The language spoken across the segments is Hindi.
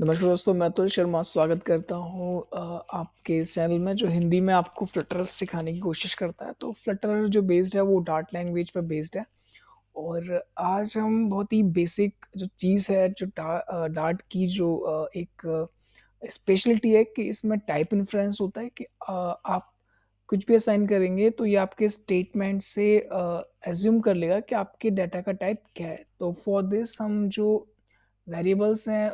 नमस्कार दोस्तों, मैं अतुल शर्मा स्वागत करता हूँ आपके इस चैनल में जो हिंदी में आपको फ्लटर सिखाने की कोशिश करता है। तो फ्लटर जो बेस्ड है वो डार्ट लैंग्वेज पर बेस्ड है और आज हम बहुत ही बेसिक जो चीज़ है जो डार्ट की जो एक स्पेशलिटी है कि इसमें टाइप इन्फ्रेंस होता है कि आप कुछ भी असाइन करेंगे तो ये आपके स्टेटमेंट से एज्यूम कर लेगा कि आपके डाटा का टाइप क्या है। तो फॉर दिस हम जो वेरिएबल्स हैं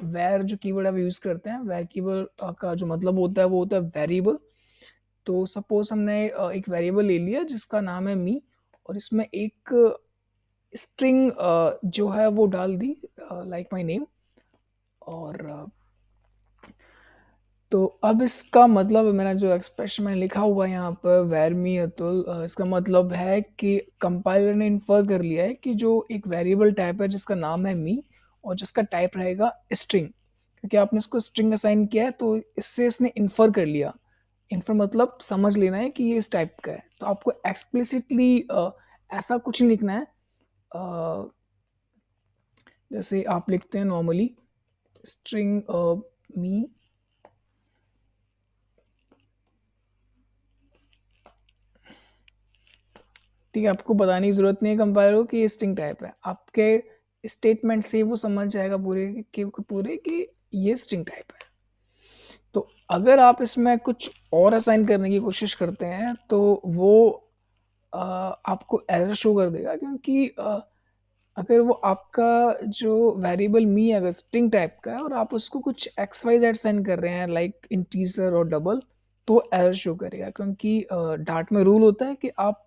वेर जो कीवर्ड आप यूज़ करते हैं वेर कीवर्ड का जो मतलब होता है वो होता है वेरिएबल। तो सपोज हमने एक वेरिएबल ले लिया जिसका नाम है मी और इसमें एक स्ट्रिंग जो है वो डाल दी लाइक माय नेम और तो अब इसका मतलब मैंने जो एक्सप्रेशन मैंने लिखा हुआ है यहाँ पर वेर मी अतुल इसका मतलब है कि कंपाइलर ने इन्फर कर लिया है कि जो एक वेरिएबल टाइप है जिसका नाम है मी और जिसका टाइप रहेगा स्ट्रिंग, क्योंकि आपने इसको स्ट्रिंग असाइन किया है तो इससे इसने इन्फर कर लिया। इन्फर मतलब समझ लेना है कि ये इस टाइप का है। तो आपको एक्सप्लिसिटली ऐसा कुछ नहीं लिखना है। जैसे आप लिखते हैं नॉर्मली स्ट्रिंग मी, ठीक है, आपको बताने की ज़रूरत नहीं है कंपाइलर को कि ये स्ट्रिंग टाइप है। आपके स्टेटमेंट से वो समझ जाएगा पूरे कि ये स्ट्रिंग टाइप है। तो अगर आप इसमें कुछ और असाइन करने की कोशिश करते हैं तो वो आपको एरर शो कर देगा, क्योंकि अगर वो आपका जो वेरिएबल मी अगर स्ट्रिंग टाइप का है और आप उसको कुछ एक्स वाई जेड सेंड कर रहे हैं लाइक इंटीजर और डबल, तो एरर शो करेगा। क्योंकि डार्ट में रूल होता है कि आप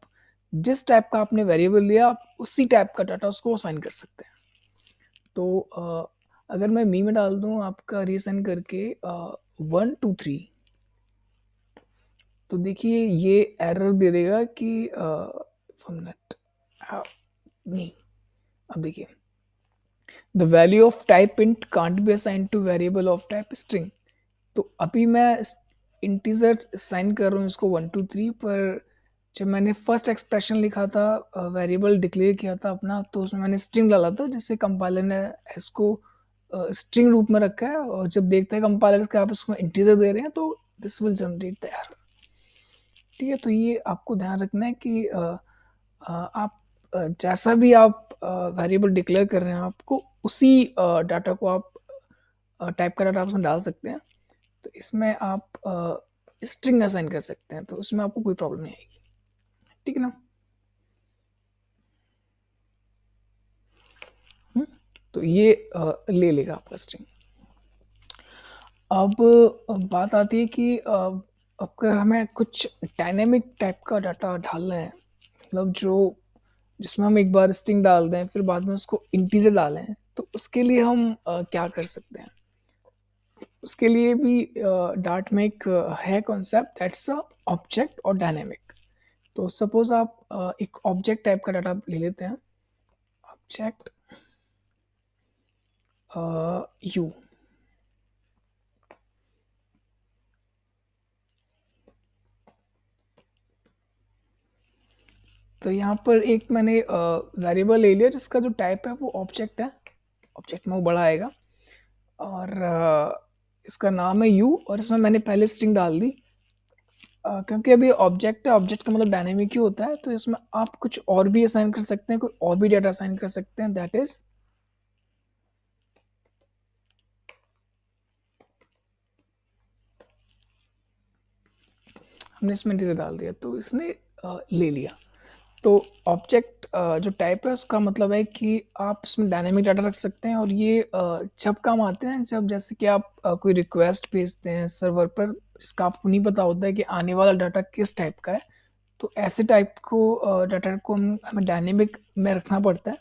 जिस टाइप का आपने वेरिएबल लिया आप उसी टाइप का डाटा उसको असाइन कर सकते हैं। तो अगर मैं मी में डाल दूं आपका रीअसाइन करके 1 2 3, तो देखिए ये एरर दे देगा कि मी। अब देखिए the value of type int can't be assign two variable of type string. तो अभी मैं इंटीजर साइन कर रहा हूँ इसको 1 2 3, पर जब मैंने फर्स्ट एक्सप्रेशन लिखा था वेरिएबल डिक्लेयर किया था अपना, तो उसमें मैंने स्ट्रिंग डाला था जिससे कंपाइलर ने इसको स्ट्रिंग रूप में रखा है। और जब देखता है कंपाइलर कि आप इसको इंटीजर दे रहे हैं तो this will generate the error. ठीक है, तो ये आपको ध्यान रखना है कि आप जैसा भी आप वेरिएबल डिक्लेयर कर रहे हैं आपको उसी डाटा को आप टाइप का डाटा आप उसमें डाल सकते हैं। तो इसमें आप स्ट्रिंग असाइन कर सकते हैं, तो उसमें आपको कोई प्रॉब्लम नहीं आएगी। ठीक है ना। तो ये ले लेगा आपका स्ट्रिंग। अब बात आती है कि अगर हमें कुछ डायनेमिक टाइप का डाटा डालना है, मतलब जो जिसमें हम एक बार स्ट्रिंग डाल दें फिर बाद में उसको इंटीजर डालें, तो उसके लिए हम क्या कर सकते हैं। उसके लिए भी डार्ट में एक है कॉन्सेप्ट दैट्स अ ऑब्जेक्ट और डायनेमिक। तो सपोज आप एक ऑब्जेक्ट टाइप का डाटा ले लेते हैं, ऑब्जेक्ट यू। तो यहाँ पर एक मैंने वेरिएबल ले लिया जिसका जो टाइप है वो ऑब्जेक्ट है, ऑब्जेक्ट में वो बड़ा आएगा और इसका नाम है यू और इसमें मैंने पहले स्ट्रिंग डाल दी। क्योंकि अभी ऑब्जेक्ट है, ऑब्जेक्ट का मतलब डायनेमिक ही होता है, तो इसमें आप कुछ और भी असाइन कर सकते हैं, कोई और भी डाटा असाइन कर सकते हैं। दैट इज हमने इसमें इंटीजर डाल दिया तो इसने ले लिया। तो ऑब्जेक्ट जो टाइप है उसका मतलब है कि आप इसमें डायनेमिक डाटा रख सकते हैं और ये जब काम आते हैं जब जैसे कि आप कोई रिक्वेस्ट भेजते हैं सर्वर पर, इसका आपको नहीं पता होता है कि आने वाला डाटा किस टाइप का है। तो ऐसे टाइप को डाटा को हमें डायनेमिक में रखना पड़ता है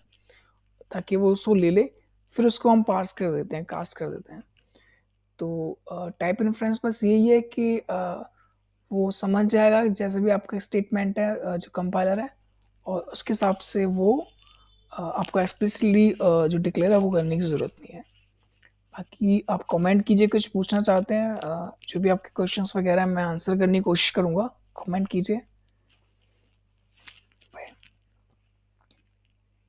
ताकि वो उसको ले ले, फिर उसको हम पार्स कर देते हैं, कास्ट कर देते हैं। तो टाइप इन्फ्रेंस बस यही है कि वो समझ जाएगा जैसे भी आपका स्टेटमेंट है जो कंपाइलर है, और उसके हिसाब से वो आपको एक्सप्लिसिटली जो डिक्लेयर है वो करने की ज़रूरत नहीं है। बाकी आप कमेंट कीजिए, कुछ पूछना चाहते हैं जो भी आपके क्वेश्चंस वगैरह मैं आंसर करने की कोशिश करूँगा, कमेंट कीजिए।